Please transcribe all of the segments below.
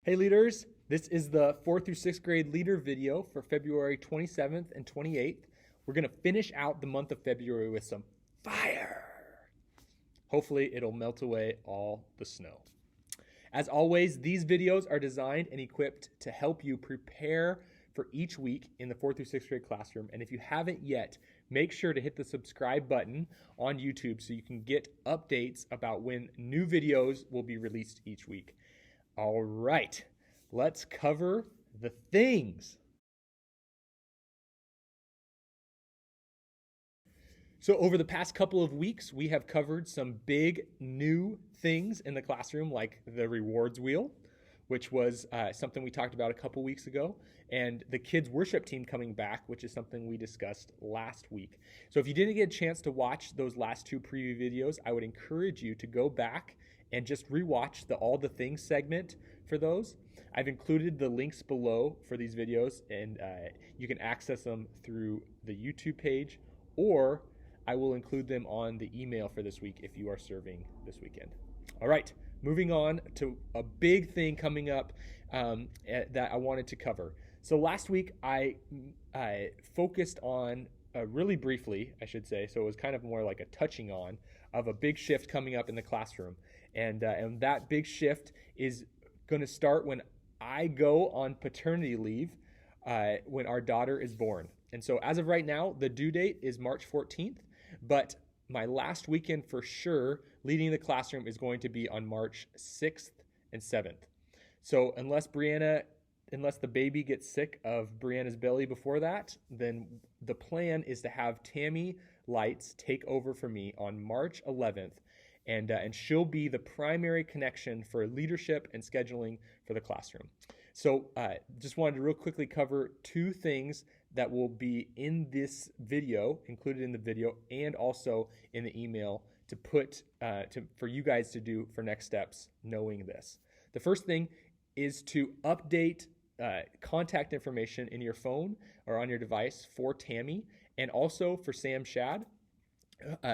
Hey leaders, this is the 4th through 6th grade leader video for February 27th and 28th. We're going to finish out the month of February with some fire. Hopefully it'll melt away all the snow. As always, these videos are designed and equipped to help you prepare for each week in the 4th through 6th grade classroom. And if you haven't yet, make sure to hit the subscribe button on YouTube so you can get updates about when new videos will be released each week. All right, let's cover the things. So over the past couple of weeks, we have covered some big new things in the classroom, like the rewards wheel, which was something we talked about a couple weeks ago, and the kids worship team coming back, which is something we discussed last week. So if you didn't get a chance to watch those last two preview videos, I would encourage you to go back and just rewatch the All the Things segment for those. I've included the links below for these videos, and you can access them through the YouTube page, or I will include them on the email for this week if you are serving this weekend. All right, moving on to a big thing coming up that I wanted to cover. So last week I focused on, really briefly, I should say, so it was kind of more like a touching on of a big shift coming up in the classroom. And that big shift is going to start when I go on paternity leave when our daughter is born. And so as of right now, the due date is March 14th, but my last weekend for sure leading the classroom is going to be on March 6th and 7th. So unless the baby gets sick of Brianna's belly before that, then the plan is to have Tami Lights take over for me on March 11th. And she'll be the primary connection for leadership and scheduling for the classroom. So just wanted to real quickly cover two things that will be in this video, included in the video, and also in the email to put for you guys to do for next steps, knowing this. The first thing is to update contact information in your phone or on your device for Tami, and also for Sam Shad,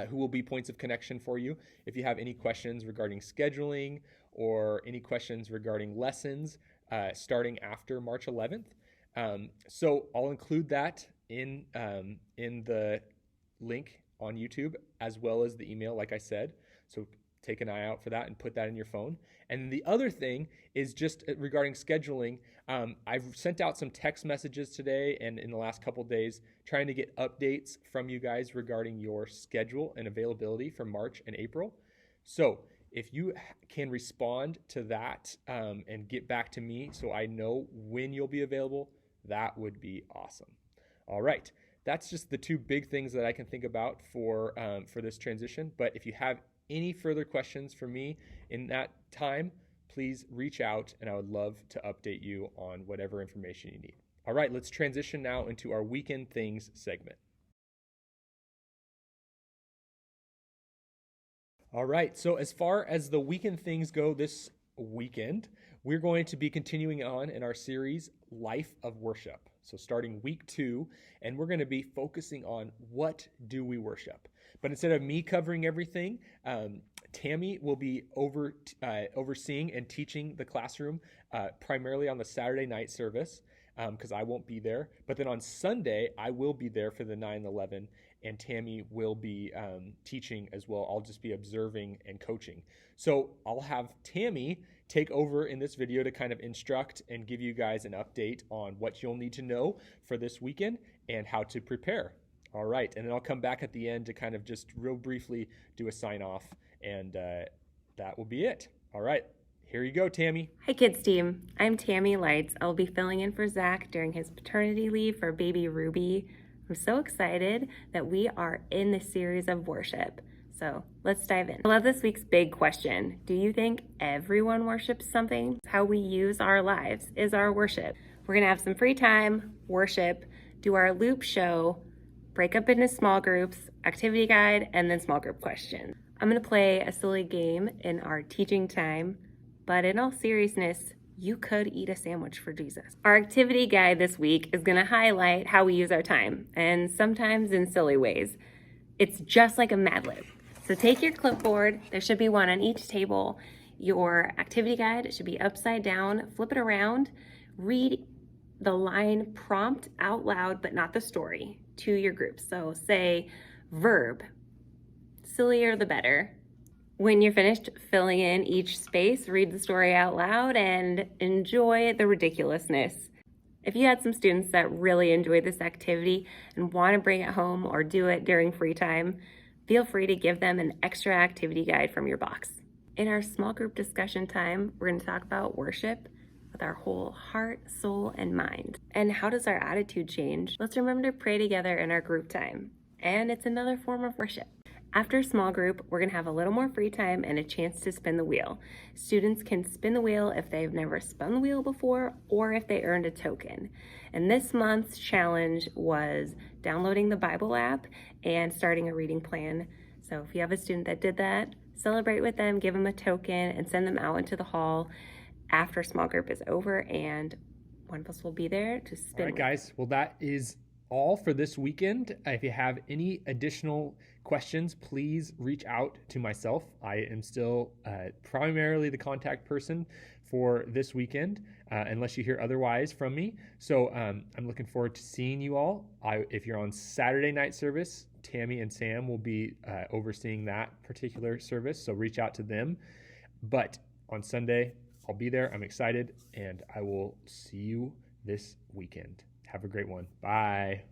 who will be points of connection for you if you have any questions regarding scheduling or any questions regarding lessons starting after March 11th. So I'll include that in the link on YouTube as well as the email, like I said. So take an eye out for that and put that in your phone. And the other thing is just regarding scheduling. I've sent out some text messages today and in the last couple days trying to get updates from you guys regarding your schedule and availability for March and April. So if you can respond to that and get back to me so I know when you'll be available, that would be awesome. All right, that's just the two big things that I can think about for this transition. But if you have any further questions for me in that time, please reach out and I would love to update you on whatever information you need. All right, let's transition now into our Weekend Things segment. All right, so as far as the Weekend Things go this weekend, we're going to be continuing on in our series, Life of Worship. So starting week 2, and we're going to be focusing on what do we worship. But instead of me covering everything, Tami will be overseeing and teaching the classroom primarily on the Saturday night service because I won't be there. But then on Sunday, I will be there for the 9/11, and Tami will be teaching as well. I'll just be observing and coaching. So I'll have Tami take over in this video to kind of instruct and give you guys an update on what you'll need to know for this weekend and how to prepare. All right, and then I'll come back at the end to kind of just real briefly do a sign off, and that will be it. All right, here you go, Tami. Hi kids team, I'm Tami Lights. I'll be filling in for Zach during his paternity leave for baby Ruby. I'm so excited that we are in the series of worship. So let's dive in. I love this week's big question. Do you think everyone worships something? How we use our lives is our worship. We're gonna have some free time, worship, do our loop show, break up into small groups, activity guide, and then small group questions. I'm gonna play a silly game in our teaching time, but in all seriousness, you could eat a sandwich for Jesus. Our activity guide this week is gonna highlight how we use our time, and sometimes in silly ways. It's just like a Mad Lib. So take your clipboard, there should be one on each table. Your activity guide should be upside down. Flip it around. Read the line prompt out loud, but not the story, to your group. So say verb, sillier the better. When you're finished filling in each space, read the story out loud and enjoy the ridiculousness. If you had some students that really enjoyed this activity and want to bring it home or do it during free time, feel free to give them an extra activity guide from your box. In our small group discussion time, we're going to talk about worship with our whole heart, soul, and mind. And how does our attitude change? Let's remember to pray together in our group time. And it's another form of worship. After small group, we're going to have a little more free time and a chance to spin the wheel. Students can spin the wheel if they've never spun the wheel before or if they earned a token. And this month's challenge was downloading the Bible app and starting a reading plan. So if you have a student that did that, celebrate with them, give them a token, and send them out into the hall after small group is over, and one of us will be there to spin. All right, guys. Well, that is all for this weekend. If you have any additional questions, please reach out to myself. I am still primarily the contact person for this weekend, unless you hear otherwise from me. So I'm looking forward to seeing you all. If you're on Saturday night service, Tami and Sam will be overseeing that particular service, so reach out to them. But on Sunday, I'll be there. I'm excited, and I will see you this weekend. Have a great one. Bye.